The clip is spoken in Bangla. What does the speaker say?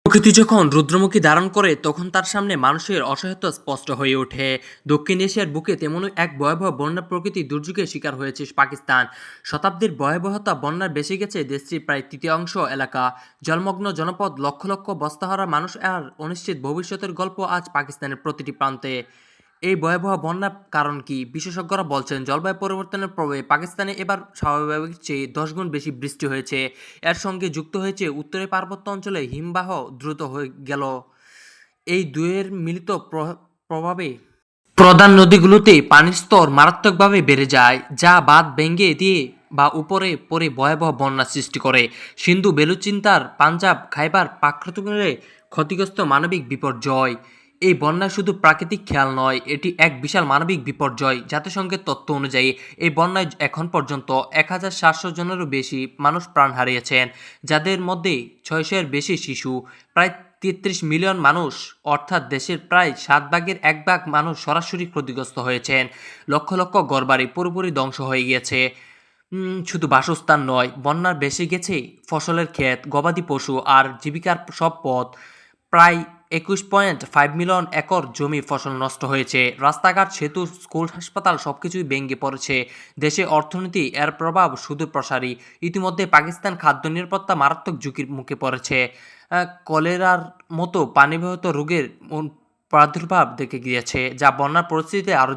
প্রকৃতি যখন রুদ্রমুখী ধারণ করে তখন তার সামনে মানুষের অসহায়তা স্পষ্ট হয়ে ওঠে। দক্ষিণ এশিয়ার বুকে তেমনই এক ভয়াবহ বন্যা প্রকৃতি দুর্যোগের শিকার হয়েছে পাকিস্তান। শতাব্দীর ভয়াবহতা বন্যার বেশি গেছে দেশটির প্রায় তৃতীয়াংশ এলাকা। জলমগ্ন জনপদ, লক্ষ লক্ষ বস্তাহারা মানুষ আর অনিশ্চিত ভবিষ্যতের গল্প আজ পাকিস্তানের প্রতিটি প্রান্তে। এই ভয়াবহ বন্যার কারণ কি? বিশেষজ্ঞরা বলছেন জলবায়ু পরিবর্তনের প্রভাবে পাকিস্তানে এবার স্বাভাবিকের চেয়ে 10 গুণ বেশি বৃষ্টি হয়েছে। এর সঙ্গে যুক্ত হয়েছে উত্তরে পার্বত্য অঞ্চলে হিমবাহ দ্রুত হয়ে গেল। এই দুয়ের মিলিত প্রভাবে প্রধান নদীগুলোতে পানির স্তর মারাত্মকভাবে বেড়ে যায়, যা বাঁধ ভেঙে দিয়ে বা উপরে পড়ে ভয়াবহ বন্যার সৃষ্টি করে। সিন্ধু, বেলুচিস্তান, পাঞ্জাব, খাইবার পাখতুনখোয়ায় ক্ষতিগ্রস্ত মানবিক বিপর্যয়। এই বন্যা শুধু প্রাকৃতিক খেয়াল নয়, এটি এক বিশাল মানবিক বিপর্যয়। জাতিসংঘের তথ্য অনুযায়ী এই বন্যায় এখন পর্যন্ত 1700 জনেরও বেশি মানুষ প্রাণ হারিয়েছেন, যাদের মধ্যে 600-এর বেশি শিশু। প্রায় 33 মিলিয়ন মানুষ, অর্থাৎ দেশের প্রায় 1/7 মানুষ সরাসরি ক্ষতিগ্রস্ত হয়েছেন। লক্ষ লক্ষ ঘরবাড়ি পুরোপুরি ধ্বংস হয়ে গিয়েছে। শুধু বাসস্থান নয়, বন্যার ভেসে গেছে ফসলের ক্ষেত, গবাদি পশু আর জীবিকার সব পথ। প্রায় 21.5 মিলিয়ন একর জমি ফসল নষ্ট হয়েছে। রাস্তাঘাট, সেতু, স্কুল, হাসপাতাল সবকিছুই ভেঙে পড়েছে। দেশে অর্থনীতি এর প্রভাব সুদূর প্রসারী। ইতিমধ্যে পাকিস্তান খাদ্য নিরাপত্তা মারাত্মক ঝুঁকির মুখে পড়েছে। কলেরার মতো পানিবাহিত রোগের প্রাদুর্ভাব দেখে গিয়েছে, যা বন্যার পরিস্থিতিতে আরও